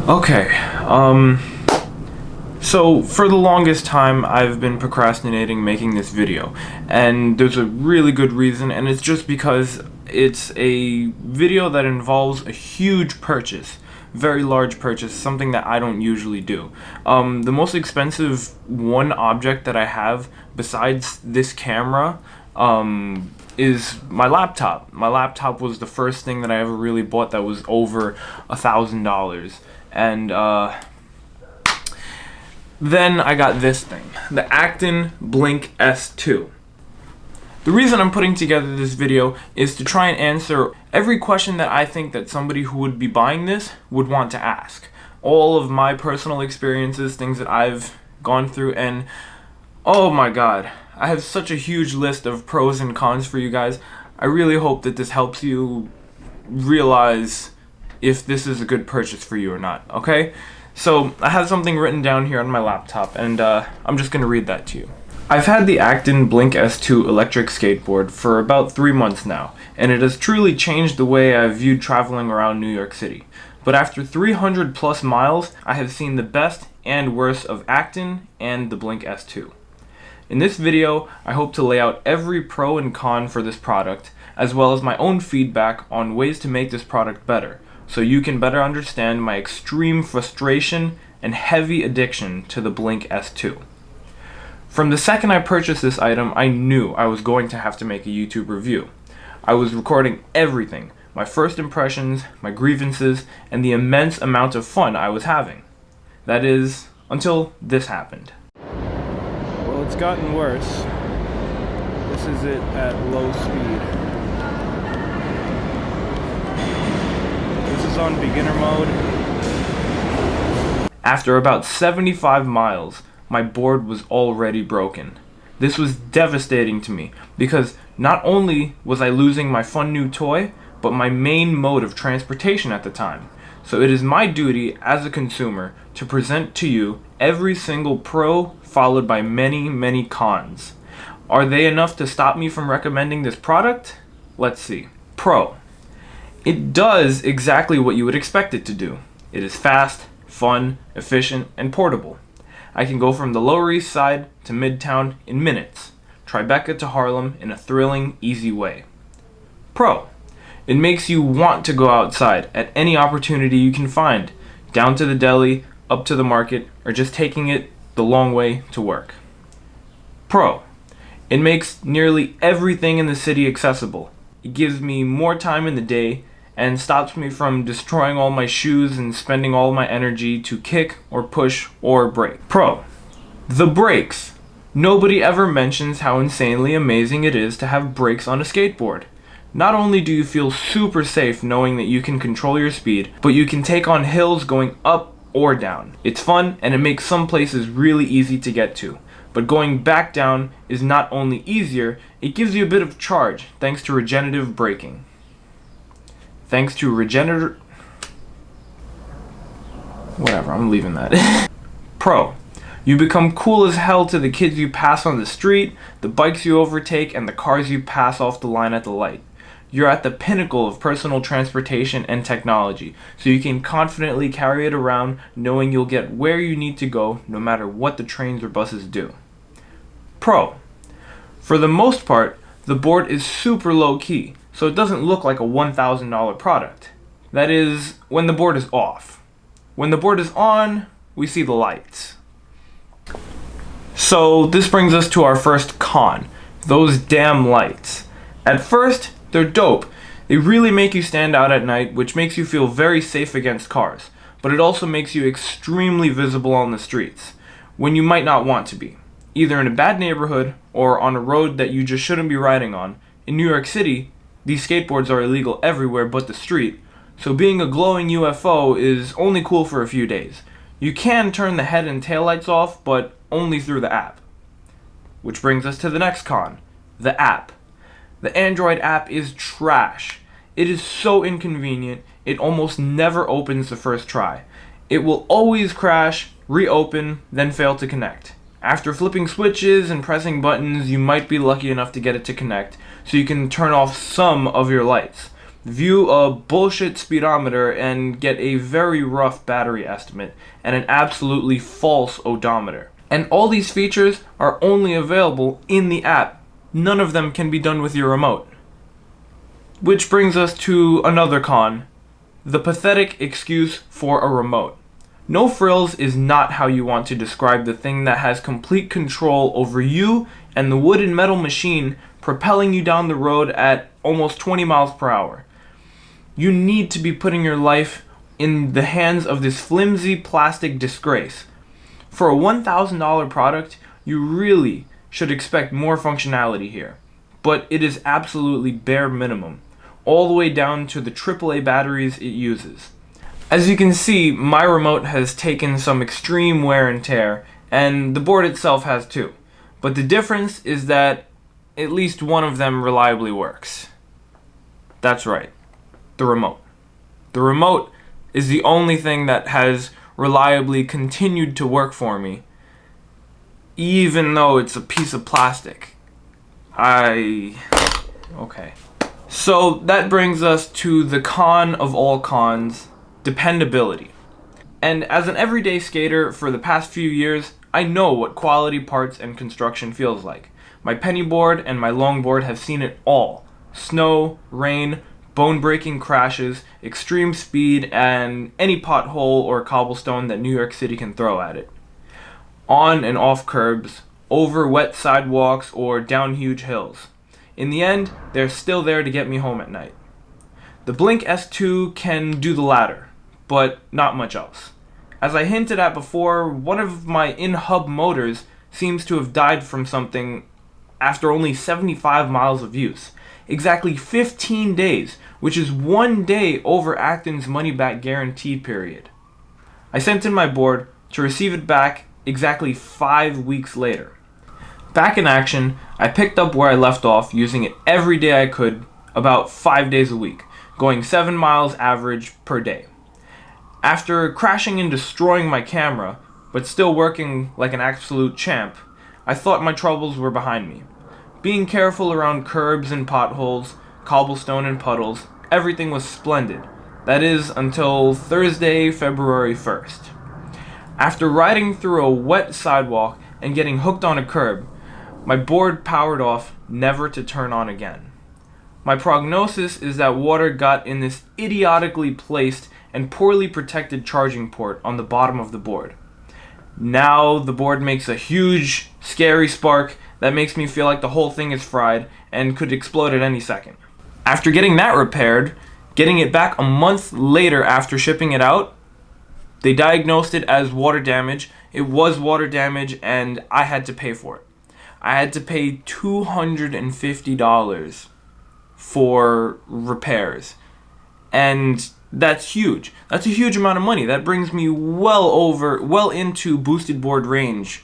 Okay, so for the longest time I've been procrastinating making this video, and there's a really good reason, and it's just because it's a video that involves a huge purchase, very large purchase, something that I don't usually do. The most expensive one object that I have besides this camera is my laptop. My laptop was the first thing that I ever really bought that was over $1,000. And then I got this thing, the Acton Blink S2. The reason I'm putting together this video is to try and answer every question that I think that somebody who would be buying this would want to ask. All of my personal experiences, things that I've gone through, and oh my god, I have such a huge list of pros and cons for you guys. I really hope that this helps you realize if this is a good purchase for you or not, okay? So, I have something written down here on my laptop, and I'm just gonna read that to you. I've had the Acton Blink S2 electric skateboard for about 3 months now, and it has truly changed the way I've viewed traveling around New York City. But after 300 plus miles, I have seen the best and worst of Acton and the Blink S2. In this video, I hope to lay out every pro and con for this product, as well as my own feedback on ways to make this product better, so you can better understand my extreme frustration and heavy addiction to the Blink S2. From the second I purchased this item, I knew I was going to have to make a YouTube review. I was recording everything, my first impressions, my grievances, and the immense amount of fun I was having. That is, until this happened. Well, it's gotten worse. This is it at low speed. This is on beginner mode. After about 75 miles, my board was already broken. This was devastating to me because not only was I losing my fun new toy, but my main mode of transportation at the time. So it is my duty as a consumer to present to you every single pro followed by many, many cons. Are they enough to stop me from recommending this product? Let's see. Pro. It does exactly what you would expect it to do. It is fast, fun, efficient, and portable. I can go from the Lower East Side to Midtown in minutes, Tribeca to Harlem in a thrilling, easy way. Pro. It makes you want to go outside at any opportunity you can find, down to the deli, up to the market, or just taking it the long way to work. Pro. It makes nearly everything in the city accessible. It gives me more time in the day and stops me from destroying all my shoes and spending all my energy to kick or push or brake. Pro. The brakes. Nobody ever mentions how insanely amazing it is to have brakes on a skateboard. Not only do you feel super safe knowing that you can control your speed, but you can take on hills going up or down. It's fun and it makes some places really easy to get to. But going back down is not only easier, it gives you a bit of charge thanks to regenerative braking. Whatever, I'm leaving that. Pro. You become cool as hell to the kids you pass on the street, the bikes you overtake, and the cars you pass off the line at the light. You're at the pinnacle of personal transportation and technology, so you can confidently carry it around knowing you'll get where you need to go no matter what the trains or buses do. Pro. For the most part, the board is super low key, so it doesn't look like a $1,000 product. That is, when the board is off. When the board is on, we see the lights. So this brings us to our first con, those damn lights. At first, they're dope. They really make you stand out at night, which makes you feel very safe against cars, but it also makes you extremely visible on the streets, when you might not want to be, either in a bad neighborhood or on a road that you just shouldn't be riding on. In New York City, these skateboards are illegal everywhere but the street, so being a glowing UFO is only cool for a few days. You can turn the head and tail lights off, but only through the app. Which brings us to the next con, the app. The Android app is trash. It is so inconvenient, it almost never opens the first try. It will always crash, reopen, then fail to connect. After flipping switches and pressing buttons, you might be lucky enough to get it to connect, so you can turn off some of your lights. view a bullshit speedometer and get a very rough battery estimate, and an absolutely false odometer. And all these features are only available in the app. None of them can be done with your remote. Which brings us to another con: the pathetic excuse for a remote. No frills is not how you want to describe the thing that has complete control over you and the wood and metal machine propelling you down the road at almost 20 miles per hour. You need to be putting your life in the hands of this flimsy plastic disgrace. For a $1,000 product, you really should expect more functionality here. But it is absolutely bare minimum, all the way down to the AAA batteries it uses. As you can see, my remote has taken some extreme wear and tear, and the board itself has too. But the difference is that at least one of them reliably works. That's right, the remote. The remote is the only thing that has reliably continued to work for me, even though it's a piece of plastic. Okay. So that brings us to the con of all cons: dependability. And as an everyday skater for the past few years, I know what quality parts and construction feels like. My penny board and my longboard have seen it all: snow, rain, bone-breaking crashes, extreme speed, and any pothole or cobblestone that New York City can throw at it. On and off curbs, over wet sidewalks, or down huge hills. In the end, they're still there to get me home at night. The Blink S2 can do the latter, but not much else. As I hinted at before, one of my in-hub motors seems to have died from something after only 75 miles of use. Exactly 15 days, which is 1 day over Acton's money-back guarantee period. I sent in my board to receive it back exactly 5 weeks later. Back in action, I picked up where I left off, using it every day I could, about 5 days a week, going 7 miles average per day. After crashing and destroying my camera, but still working like an absolute champ, I thought my troubles were behind me. Being careful around curbs and potholes, cobblestone and puddles, everything was splendid. That is, until Thursday, February 1st. After riding through a wet sidewalk and getting hooked on a curb, my board powered off, never to turn on again. My prognosis is that water got in this idiotically placed and poorly protected charging port on the bottom of the board. Now the board makes a huge, scary spark that makes me feel like the whole thing is fried and could explode at any second. After getting that repaired, getting it back a month later after shipping it out, they diagnosed it as water damage. It was water damage, and I had to pay for it. I had to pay $250 for repairs. And that's huge. That's a huge amount of money. That brings me well into boosted board range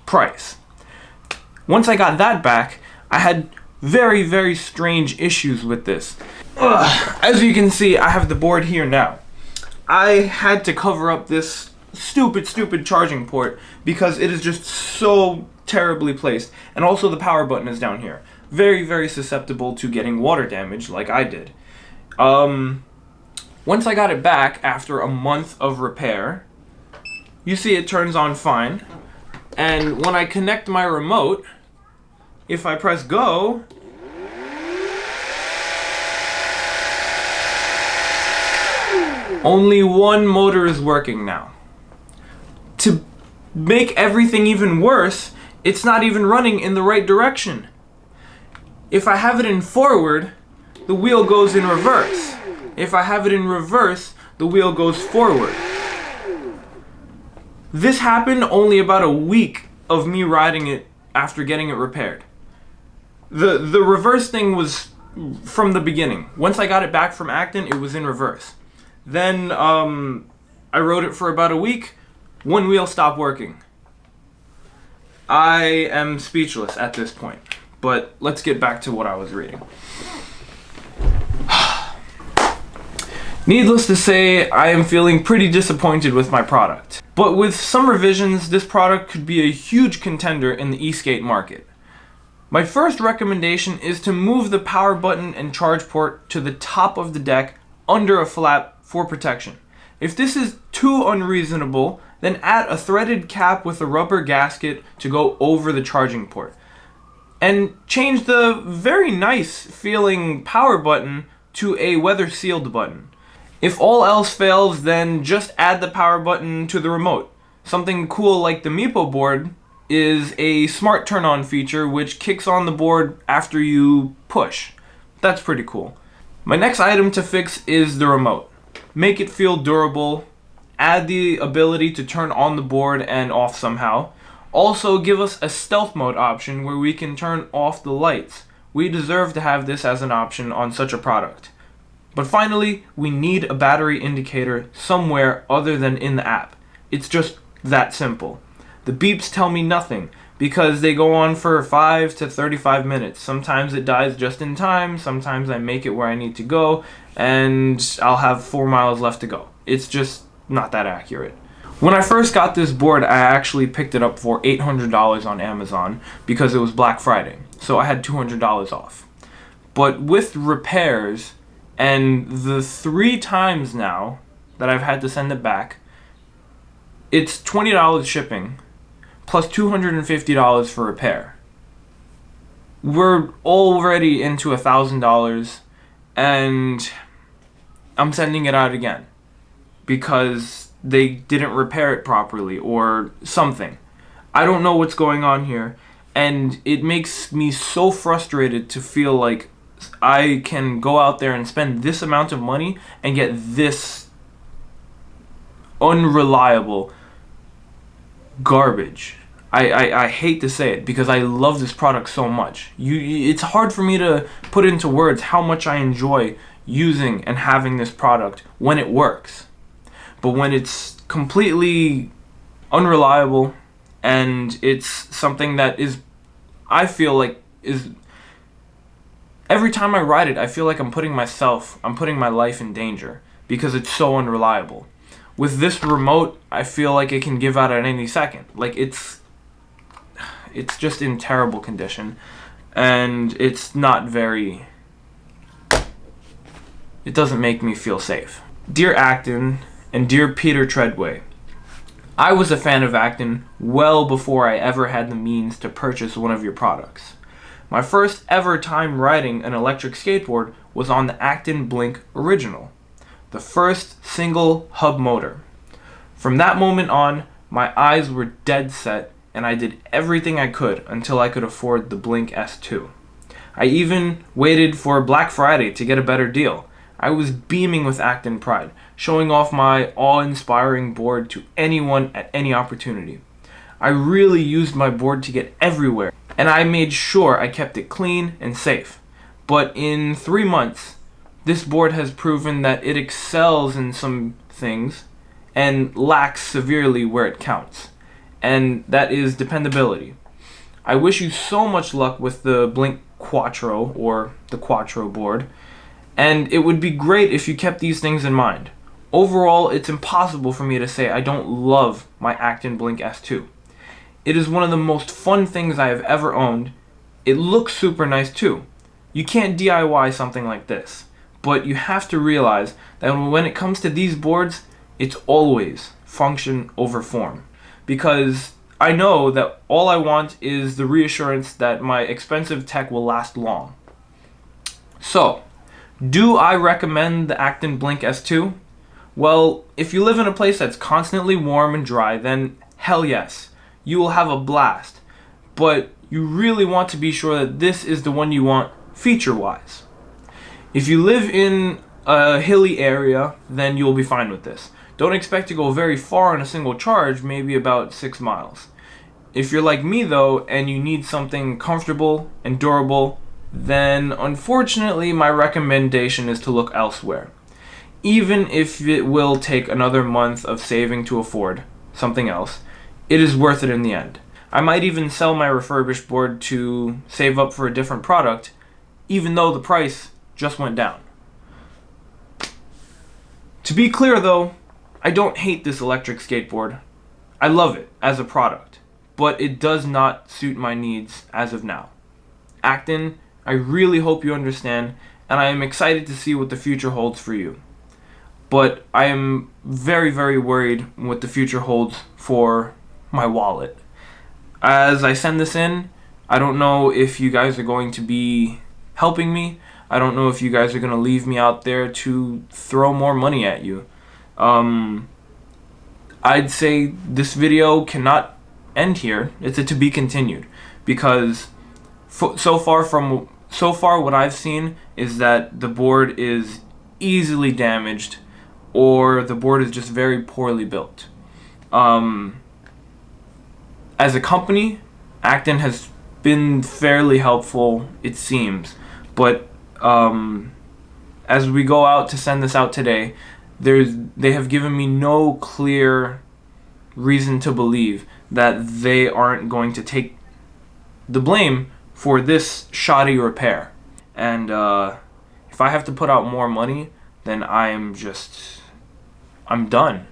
price. Once I got that back, I had very, very strange issues with this. As you can see, I have the board here now. I had to cover up this stupid charging port because it is just so terribly placed. And also the power button is down here. Very, very susceptible to getting water damage like I did. Once I got it back after a month of repair, you see it turns on fine. And when I connect my remote, if I press go, only one motor is working now. To make everything even worse, it's not even running in the right direction. If I have it in forward, the wheel goes in reverse. If I have it in reverse, the wheel goes forward. This happened only about a week of me riding it after getting it repaired. The reverse thing was from the beginning. Once I got it back from Acton, it was in reverse. Then I rode it for about a week. One wheel stopped working. I am speechless at this point. But let's get back to what I was reading. Needless to say, I am feeling pretty disappointed with my product. But with some revisions, this product could be a huge contender in the e-skate market. My first recommendation is to move the power button and charge port to the top of the deck under a flap for protection. If this is too unreasonable, then add a threaded cap with a rubber gasket to go over the charging port. And change the very nice feeling power button to a weather sealed button. If all else fails, then just add the power button to the remote. Something cool like the Meepo board is a smart turn on feature which kicks on the board after you push. That's pretty cool. My next item to fix is the remote. Make it feel durable, add the ability to turn on the board and off somehow. Also give us a stealth mode option where we can turn off the lights. We deserve to have this as an option on such a product. But finally, we need a battery indicator somewhere other than in the app. It's just that simple. The beeps tell me nothing because they go on for 5 to 35 minutes. Sometimes it dies just in time, sometimes I make it where I need to go, and I'll have 4 miles left to go. It's just not that accurate. When I first got this board, I actually picked it up for $800 on Amazon because it was Black Friday, so I had $200 off. But with repairs, and the 3 times now that I've had to send it back, it's $20 shipping, plus $250 for repair. We're already into $1,000, and I'm sending it out again because they didn't repair it properly or something. I don't know what's going on here, and it makes me so frustrated to feel like I can go out there and spend this amount of money and get this unreliable garbage. I hate to say it because I love this product so much. It's hard for me to put into words how much I enjoy using and having this product when it works. But when it's completely unreliable and it's something that is, I feel like is, every time I ride it, I feel like I'm putting my life in danger because it's so unreliable. With this remote, I feel like it can give out at any second. Like it's just in terrible condition, and it's not very, it doesn't make me feel safe. Dear Acton and dear Peter Treadway, I was a fan of Acton well before I ever had the means to purchase one of your products. My first ever time riding an electric skateboard was on the Acton Blink Original, the first single hub motor. From that moment on, my eyes were dead set, and I did everything I could until I could afford the Blink S2. I even waited for Black Friday to get a better deal. I was beaming with Acton pride, showing off my awe-inspiring board to anyone at any opportunity. I really used my board to get everywhere, and I made sure I kept it clean and safe. But in 3 months, this board has proven that it excels in some things and lacks severely where it counts, and that is dependability. I wish you so much luck with the Blink Quattro, or the Quattro board, and it would be great if you kept these things in mind. Overall, it's impossible for me to say I don't love my Acton Blink S2. It is one of the most fun things I have ever owned. It looks super nice too. You can't DIY something like this, but you have to realize that when it comes to these boards, it's always function over form. Because I know that all I want is the reassurance that my expensive tech will last long. So, do I recommend the Acton Blink S2? Well, if you live in a place that's constantly warm and dry, then hell yes, you will have a blast. But you really want to be sure that this is the one you want feature-wise. If you live in a hilly area, then you'll be fine with this. Don't expect to go very far on a single charge, maybe about 6 miles. If you're like me though, and you need something comfortable and durable, then unfortunately my recommendation is to look elsewhere. Even if it will take another month of saving to afford something else, it is worth it in the end. I might even sell my refurbished board to save up for a different product, even though the price just went down. To be clear though, I don't hate this electric skateboard. I love it as a product, but it does not suit my needs as of now. Acton, I really hope you understand, and I am excited to see what the future holds for you. But I am very, very worried what the future holds for my wallet. As I send this in, I don't know if you guys are going to be helping me. I don't know if you guys are going to leave me out there to throw more money at you. I'd say this video cannot end here. It's a to be continued, because so far what I've seen is that the board is easily damaged, or the board is just very poorly built. As a company, Acton has been fairly helpful, it seems, but as we go out to send this out today, they have given me no clear reason to believe that they aren't going to take the blame for this shoddy repair. And if I have to put out more money, then I'm done.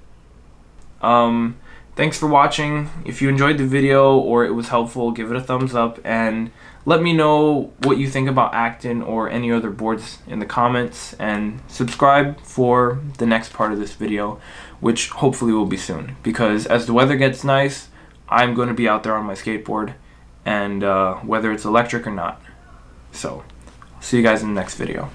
Thanks for watching. If you enjoyed the video or it was helpful, give it a thumbs up, and let me know what you think about Acton or any other boards in the comments, and subscribe for the next part of this video, which hopefully will be soon, because as the weather gets nice, I'm going to be out there on my skateboard, and whether it's electric or not. So, see you guys in the next video.